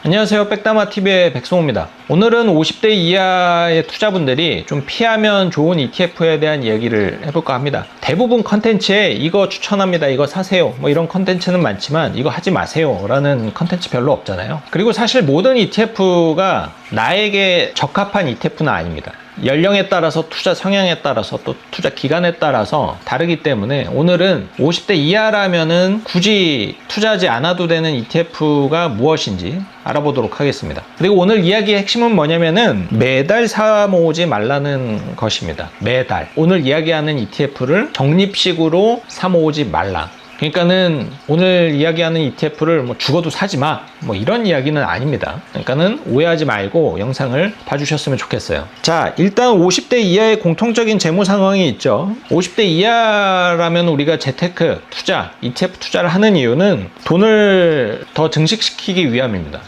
안녕하세요. 백다마TV의 백성호입니다. 오늘은 50대 이하의 투자분들이 좀 피하면 좋은 ETF에 대한 이야기를 해볼까 합니다. 대부분 컨텐츠에 이거 추천합니다, 이거 사세요, 뭐 이런 컨텐츠는 많지만 이거 하지 마세요 라는 컨텐츠 별로 없잖아요. 그리고 사실 모든 ETF가 나에게 적합한 ETF는 아닙니다. 연령에 따라서, 투자 성향에 따라서, 또 투자 기간에 따라서 다르기 때문에 오늘은 50대 이하라면은 굳이 투자하지 않아도 되는 ETF가 무엇인지 알아보도록 하겠습니다. 그리고 오늘 이야기의 핵심은 뭐냐면은 매달 사 모으지 말라는 것입니다. 매달. 오늘 이야기하는 ETF를 적립식으로 사 모으지 말라. 그러니까는 오늘 이야기하는 ETF를 뭐 죽어도 사지 마, 뭐 이런 이야기는 아닙니다. 그러니까는 오해하지 말고 영상을 봐주셨으면 좋겠어요. 자, 일단 50대 이하의 공통적인 재무 상황이 있죠. 50대 이하라면 우리가 재테크 투자, ETF 투자를 하는 이유는 돈을 더 증식시키기 위함입니다.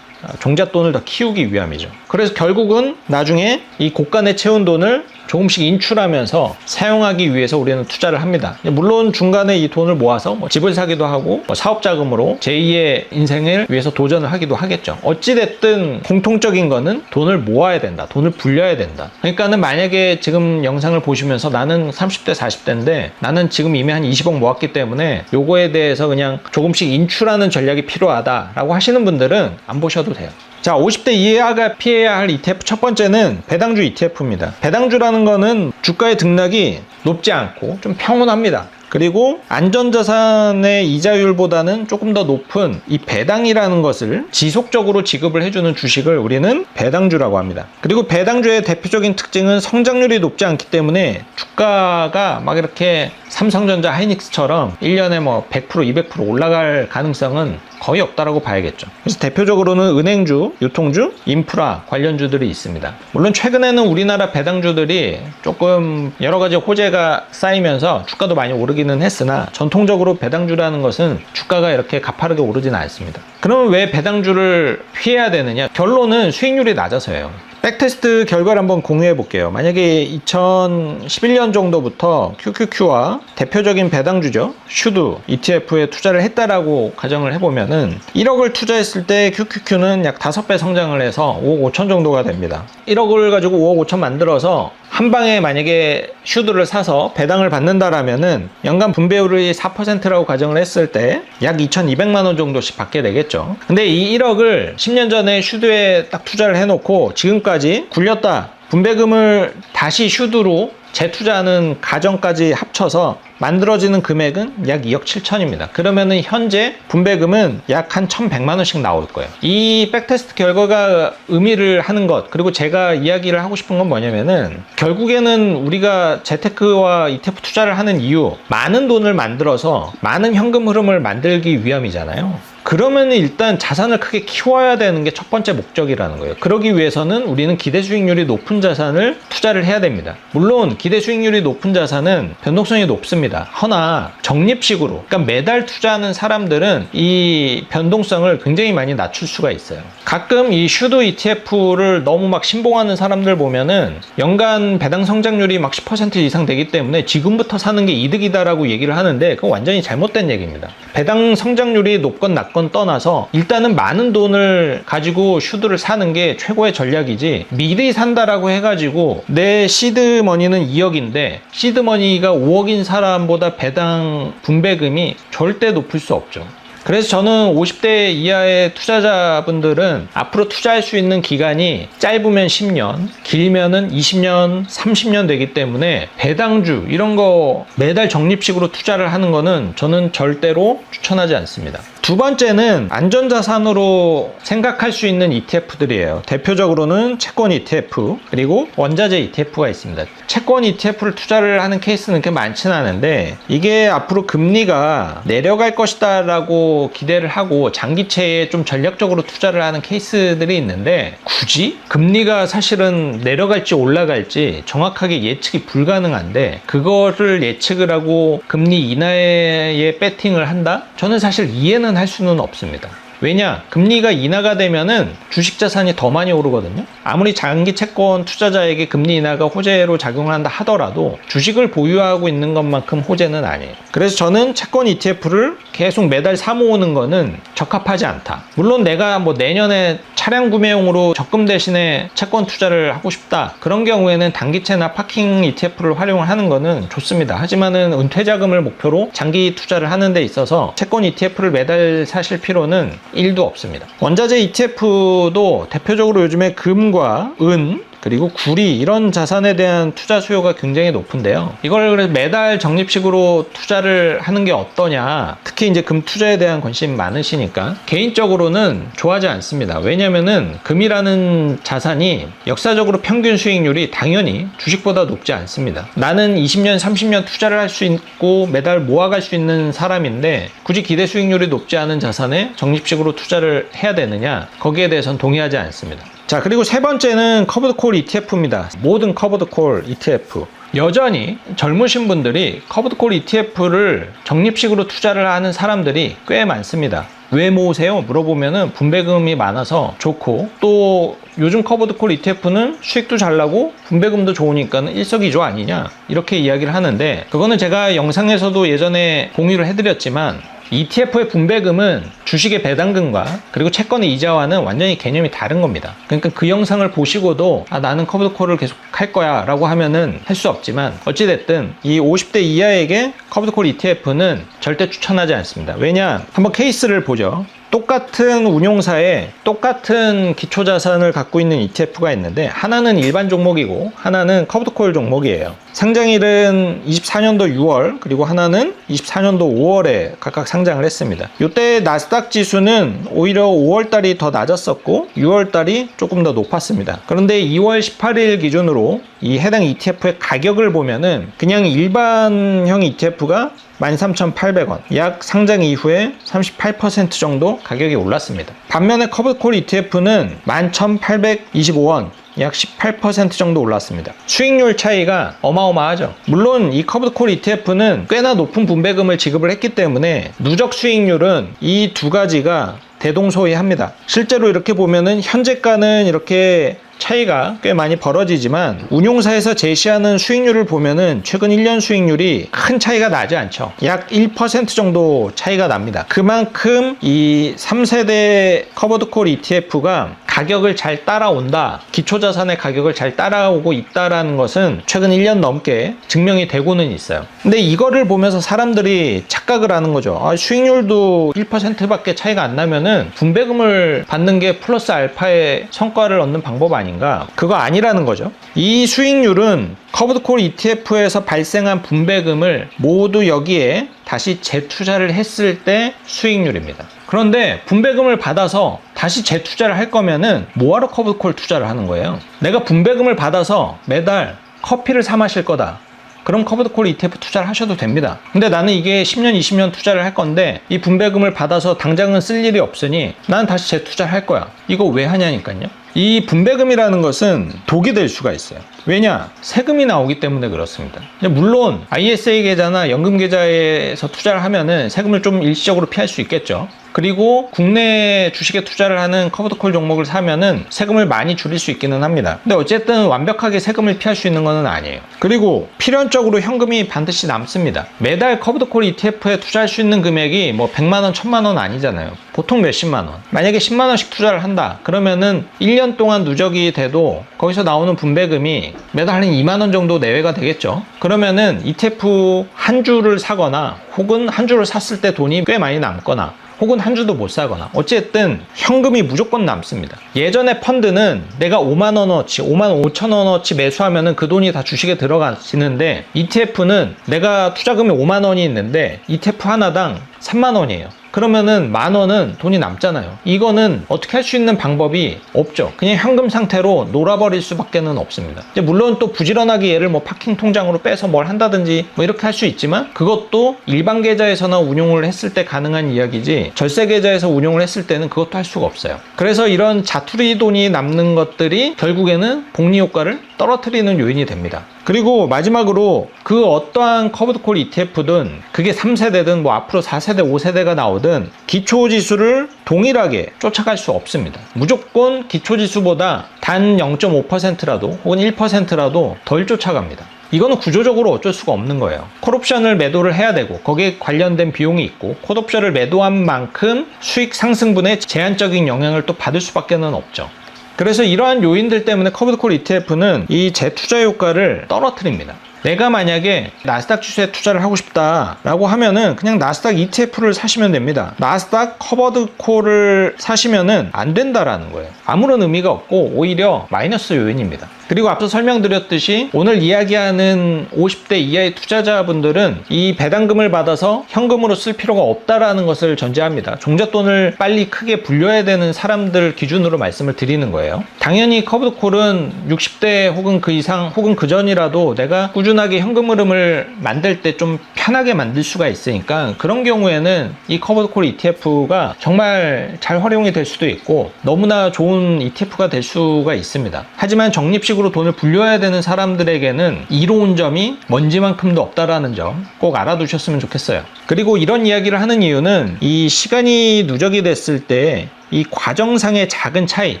종잣돈을 더 키우기 위함이죠. 그래서 결국은 나중에 이 곳간에 채운 돈을 조금씩 인출하면서 사용하기 위해서 우리는 투자를 합니다. 물론 중간에 이 돈을 모아서 뭐 집을 사기도 하고 뭐 사업 자금으로 제2의 인생을 위해서 도전을 하기도 하겠죠. 어찌됐든 공통적인 거는 돈을 모아야 된다, 돈을 불려야 된다. 그러니까는 만약에 지금 영상을 보시면서 나는 30대 40대인데 나는 지금 이미 한 20억 모았기 때문에 요거에 대해서 그냥 조금씩 인출하는 전략이 필요하다라고 하시는 분들은 안 보셔도 돼요. 자, 50대 이하가 피해야 할 ETF 첫 번째는 배당주 ETF입니다. 배당주라는 거는 주가의 등락이 높지 않고 좀 평온합니다. 그리고 안전자산의 이자율보다는 조금 더 높은 이 배당이라는 것을 지속적으로 지급을 해주는 주식을 우리는 배당주라고 합니다. 그리고 배당주의 대표적인 특징은 성장률이 높지 않기 때문에 주가가 막 이렇게 삼성전자, 하이닉스처럼 1년에 뭐 100%, 200% 올라갈 가능성은 거의 없다라고 봐야겠죠. 그래서 대표적으로는 은행주, 유통주, 인프라 관련주들이 있습니다. 물론 최근에는 우리나라 배당주들이 조금 여러 가지 호재가 쌓이면서 주가도 많이 오르기는 했으나 전통적으로 배당주라는 것은 주가가 이렇게 가파르게 오르지는 않습니다. 그러면 왜 배당주를 피해야 되느냐? 결론은 수익률이 낮아서예요. 백테스트 결과를 한번 공유해 볼게요. 만약에 2011년 정도부터 QQQ와 대표적인 배당주죠, 슈드 ETF에 투자를 했다라고 가정을 해보면은 1억을 투자했을 때 QQQ는 약 5배 성장을 해서 5억 5천 정도가 됩니다. 1억을 가지고 5억 5천 만들어서 한 방에 만약에 슈드를 사서 배당을 받는다라면은 연간 분배율이 4%라고 가정을 했을 때 약 2,200만 원 정도씩 받게 되겠죠. 근데 이 1억을 10년 전에 슈드에 딱 투자를 해놓고 지금까지 굴렸다, 분배금을 다시 슈드로 재투자하는 과정까지 합쳐서 만들어지는 금액은 약 2억 7천입니다. 그러면은 현재 분배금은 약 한 1,100만 원씩 나올 거예요. 이 백테스트 결과가 의미를 하는 것, 그리고 제가 이야기를 하고 싶은 건 뭐냐면은 결국에는 우리가 재테크와 ETF 투자를 하는 이유, 많은 돈을 만들어서 많은 현금 흐름을 만들기 위함이잖아요. 그러면 일단 자산을 크게 키워야 되는 게 첫 번째 목적이라는 거예요. 그러기 위해서는 우리는 기대 수익률이 높은 자산을 투자를 해야 됩니다. 물론 기대 수익률이 높은 자산은 변동성이 높습니다. 허나 적립식으로, 그러니까 매달 투자하는 사람들은 이 변동성을 굉장히 많이 낮출 수가 있어요. 가끔 이 슈드 ETF를 너무 막 신봉하는 사람들 보면은 연간 배당 성장률이 막 10% 이상 되기 때문에 지금부터 사는 게 이득이다라고 얘기를 하는데 그건 완전히 잘못된 얘기입니다. 배당 성장률이 높건 낮건 떠나서 일단은 많은 돈을 가지고 슈드를 사는 게 최고의 전략이지, 미리 산다라고 해가지고 내 시드머니는 2억인데 시드머니가 5억인 사람보다 배당 분배금이 절대 높을 수 없죠. 그래서 저는 50대 이하의 투자자분들은 앞으로 투자할 수 있는 기간이 짧으면 10년, 길면은 20년, 30년 되기 때문에 배당주 이런 거 매달 적립식으로 투자를 하는 거는 저는 절대로 추천하지 않습니다. 두 번째는 안전자산으로 생각할 수 있는 ETF들이에요. 대표적으로는 채권 ETF, 그리고 원자재 ETF가 있습니다. 채권 ETF를 투자를 하는 케이스는 그렇게 많지는 않은데 이게 앞으로 금리가 내려갈 것이다 라고 기대를 하고 장기채에 좀 전략적으로 투자를 하는 케이스들이 있는데, 굳이 금리가 사실은 내려갈지 올라갈지 정확하게 예측이 불가능한데 그거를 예측을 하고 금리 인하에 배팅을 한다? 저는 사실 이해는 할 수는 없습니다. 왜냐? 금리가 인하가 되면은 주식 자산이 더 많이 오르거든요. 아무리 장기 채권 투자자에게 금리 인하가 호재로 작용한다 하더라도 주식을 보유하고 있는 것만큼 호재는 아니에요. 그래서 저는 채권 ETF를 계속 매달 사 모으는 거는 적합하지 않다. 물론 내가 뭐 내년에 차량 구매용으로 적금 대신에 채권 투자를 하고 싶다. 그런 경우에는 단기채나 파킹 ETF를 활용을 하는 거는 좋습니다. 하지만은 은퇴 자금을 목표로 장기 투자를 하는 데 있어서 채권 ETF를 매달 사실 필요는 1도 없습니다. 원자재 ETF도 대표적으로 요즘에 금과 은 그리고 구리 이런 자산에 대한 투자 수요가 굉장히 높은데요. 이걸 그래서 매달 적립식으로 투자를 하는 게 어떠냐. 특히 이제 금 투자에 대한 관심이 많으시니까 개인적으로는 좋아하지 않습니다. 왜냐면은 금이라는 자산이 역사적으로 평균 수익률이 당연히 주식보다 높지 않습니다. 나는 20년, 30년 투자를 할 수 있고 매달 모아갈 수 있는 사람인데 굳이 기대 수익률이 높지 않은 자산에 적립식으로 투자를 해야 되느냐? 거기에 대해서는 동의하지 않습니다. 자, 그리고 세 번째는 커버드 콜 ETF입니다. 모든 커버드 콜 ETF. 여전히 젊으신 분들이 커버드 콜 ETF를 적립식으로 투자를 하는 사람들이 꽤 많습니다. 왜 모으세요? 물어보면은 분배금이 많아서 좋고, 또 요즘 커버드 콜 ETF는 수익도 잘 나고 분배금도 좋으니까는 일석이조 아니냐, 이렇게 이야기를 하는데, 그거는 제가 영상에서도 예전에 공유를 해드렸지만 ETF의 분배금은 주식의 배당금과 그리고 채권의 이자와는 완전히 개념이 다른 겁니다. 그러니까 그 영상을 보시고도 나는 커버드 콜을 계속 할 거야 라고 하면은 할 수 없지만, 어찌됐든 이 50대 이하에게 커버드 콜 ETF는 절대 추천하지 않습니다. 왜냐? 한번 케이스를 보죠. 똑같은 운용사에 똑같은 기초자산을 갖고 있는 ETF가 있는데, 하나는 일반 종목이고 하나는 커버드콜 종목이에요. 상장일은 24년도 6월 그리고 하나는 24년도 5월에 각각 상장을 했습니다. 이때 나스닥 지수는 오히려 5월달이 더 낮았었고 6월달이 조금 더 높았습니다. 그런데 2월 18일 기준으로 이 해당 ETF의 가격을 보면은 그냥 일반형 ETF가 13,800원, 약 상장 이후에 38% 정도 가격이 올랐습니다. 반면에 커버드콜 ETF는 11,825원, 약 18% 정도 올랐습니다. 수익률 차이가 어마어마하죠. 물론 이 커버드콜 ETF는 꽤나 높은 분배금을 지급을 했기 때문에 누적 수익률은 이 두 가지가 대동소이합니다. 실제로 이렇게 보면은 현재가는 이렇게 차이가 꽤 많이 벌어지지만 운용사에서 제시하는 수익률을 보면은 최근 1년 수익률이 큰 차이가 나지 않죠. 약 1% 정도 차이가 납니다. 그만큼 이 3세대 커버드콜 ETF가 가격을 잘 따라온다, 기초자산의 가격을 잘 따라오고 있다라는 것은 최근 1년 넘게 증명이 되고는 있어요. 근데 이거를 보면서 사람들이 착각을 하는 거죠. 수익률도 1%밖에 차이가 안 나면은 분배금을 받는 게 플러스 알파의 성과를 얻는 방법 아닌가? 그거 아니라는 거죠. 이 수익률은 커버드콜 ETF에서 발생한 분배금을 모두 여기에 다시 재투자를 했을 때 수익률입니다. 그런데 분배금을 받아서 다시 재투자를 할 거면은 뭐하러 커버드콜 투자를 하는 거예요? 내가 분배금을 받아서 매달 커피를 사 마실 거다. 그럼 커버드콜 ETF 투자를 하셔도 됩니다. 근데 나는 이게 10년, 20년 투자를 할 건데 이 분배금을 받아서 당장은 쓸 일이 없으니 나는 다시 재투자를 할 거야. 이거 왜 하냐니까요. 이 분배금이라는 것은 독이 될 수가 있어요. 왜냐? 세금이 나오기 때문에 그렇습니다. 물론 ISA 계좌나 연금 계좌에서 투자를 하면은 세금을 좀 일시적으로 피할 수 있겠죠. 그리고 국내 주식에 투자를 하는 커버드콜 종목을 사면은 세금을 많이 줄일 수 있기는 합니다. 근데 어쨌든 완벽하게 세금을 피할 수 있는 건 아니에요. 그리고 필연적으로 현금이 반드시 남습니다. 매달 커버드콜 ETF에 투자할 수 있는 금액이 뭐 100만 원, 1000만 원 아니잖아요. 보통 몇십만 원. 만약에 10만 원씩 투자를 한다. 그러면은 1년 동안 누적이 돼도 거기서 나오는 분배금이 매달 한 2만 원 정도 내외가 되겠죠. 그러면은 ETF 한 주를 사거나 혹은 한 주를 샀을 때 돈이 꽤 많이 남거나 혹은 한 주도 못 사거나 어쨌든 현금이 무조건 남습니다. 예전에 펀드는 내가 5만 원어치, 5만 5천 원어치 매수하면은 그 돈이 다 주식에 들어가시는데 ETF는 내가 투자금이 5만 원이 있는데 ETF 하나당 3만 원이에요. 그러면은 만 원은 돈이 남잖아요. 이거는 어떻게 할 수 있는 방법이 없죠. 그냥 현금 상태로 놀아버릴 수밖에는 없습니다. 이제 물론 또 부지런하게 얘를 뭐 파킹 통장으로 빼서 뭘 한다든지 뭐 이렇게 할 수 있지만 그것도 일반 계좌에서나 운용을 했을 때 가능한 이야기지 절세 계좌에서 운용을 했을 때는 그것도 할 수가 없어요. 그래서 이런 자투리 돈이 남는 것들이 결국에는 복리 효과를 떨어뜨리는 요인이 됩니다. 그리고 마지막으로 그 어떠한 커브드 콜 ETF든 그게 3세대든 뭐 앞으로 4세대, 5세대가 나오든 기초지수를 동일하게 쫓아갈 수 없습니다. 무조건 기초지수보다 단 0.5%라도 혹은 1%라도 덜 쫓아갑니다. 이거는 구조적으로 어쩔 수가 없는 거예요. 콜옵션을 매도를 해야 되고 거기에 관련된 비용이 있고 콜옵션을 매도한 만큼 수익 상승분에 제한적인 영향을 또 받을 수밖에 없죠. 그래서 이러한 요인들 때문에 커브드 콜 ETF는 이 재투자 효과를 떨어뜨립니다. 내가 만약에 나스닥 지수에 투자를 하고 싶다라고 하면은 그냥 나스닥 ETF를 사시면 됩니다. 나스닥 커버드 콜을 사시면은 안 된다라는 거예요. 아무런 의미가 없고 오히려 마이너스 요인입니다. 그리고 앞서 설명드렸듯이 오늘 이야기하는 50대 이하의 투자자분들은 이 배당금을 받아서 현금으로 쓸 필요가 없다라는 것을 전제합니다. 종잣돈을 빨리 크게 불려야 되는 사람들 기준으로 말씀을 드리는 거예요. 당연히 커브드 콜은 60대 혹은 그 이상 혹은 그 전이라도 내가 꾸준하게 현금 흐름을 만들 때 좀 편하게 만들 수가 있으니까 그런 경우에는 이 커브드 콜 ETF가 정말 잘 활용이 될 수도 있고 너무나 좋은 ETF가 될 수가 있습니다. 하지만 적립식으로 돈을 불려야 되는 사람들에게는 이로운 점이 먼지만큼도 없다라는 점 꼭 알아두셨으면 좋겠어요. 그리고 이런 이야기를 하는 이유는 이 시간이 누적이 됐을 때 이 과정상의 작은 차이,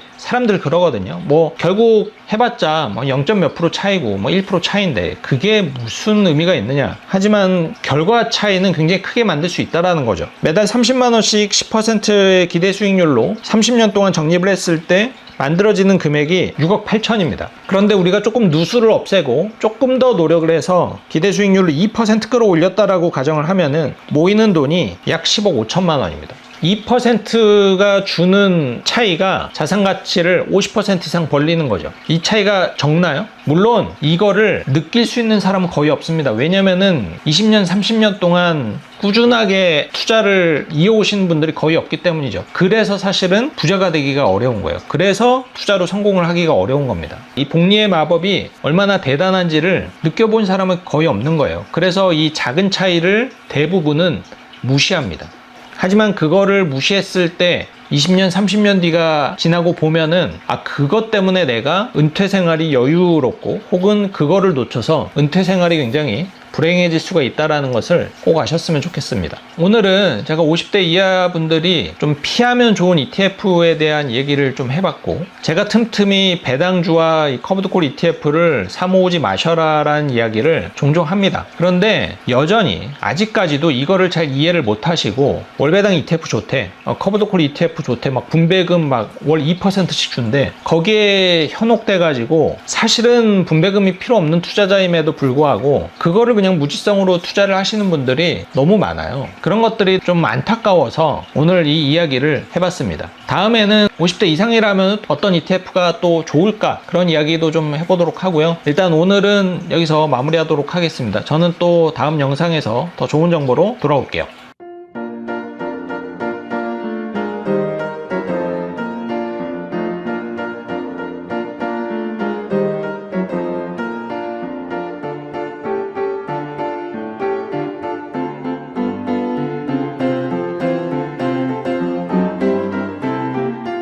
사람들 그러거든요. 뭐 결국 해봤자 뭐 0. 몇 프로 차이고 뭐 1% 차이인데 그게 무슨 의미가 있느냐. 하지만 결과 차이는 굉장히 크게 만들 수 있다라는 거죠. 매달 30만 원씩 10%의 기대 수익률로 30년 동안 적립을 했을 때 만들어지는 금액이 6억 8천입니다. 그런데 우리가 조금 누수를 없애고 조금 더 노력을 해서 기대 수익률을 2% 끌어올렸다라고 가정을 하면은 모이는 돈이 약 10억 5천만 원입니다. 2%가 주는 차이가 자산 가치를 50% 이상 벌리는 거죠. 이 차이가 적나요? 물론 이거를 느낄 수 있는 사람은 거의 없습니다. 왜냐면은 20년, 30년 동안 꾸준하게 투자를 이어오신 분들이 거의 없기 때문이죠. 그래서 사실은 부자가 되기가 어려운 거예요. 그래서 투자로 성공을 하기가 어려운 겁니다. 이 복리의 마법이 얼마나 대단한지를 느껴본 사람은 거의 없는 거예요. 그래서 이 작은 차이를 대부분은 무시합니다. 하지만 그거를 무시했을 때 20년, 30년 뒤가 지나고 보면은 그것 때문에 내가 은퇴 생활이 여유롭고 혹은 그거를 놓쳐서 은퇴 생활이 굉장히 불행해질 수가 있다는 것을 꼭 아셨으면 좋겠습니다. 오늘은 제가 50대 이하 분들이 좀 피하면 좋은 ETF에 대한 얘기를 좀 해봤고 제가 틈틈이 배당주와 이 커브드 콜 ETF를 사모으지 마셔라 라는 이야기를 종종 합니다. 그런데 여전히 아직까지도 이거를 잘 이해를 못 하시고 월배당 ETF 좋대, 커브드 콜 ETF 좋대, 막 분배금 막 월 2%씩 준대. 거기에 현혹돼 가지고 사실은 분배금이 필요 없는 투자자임에도 불구하고 그거를 그냥 무지성으로 투자를 하시는 분들이 너무 많아요. 그런 것들이 좀 안타까워서 오늘 이 이야기를 해봤습니다. 다음에는 50대 이상이라면 어떤 ETF가 또 좋을까, 그런 이야기도 좀 해보도록 하고요. 일단 오늘은 여기서 마무리하도록 하겠습니다. 저는 또 다음 영상에서 더 좋은 정보로 돌아올게요.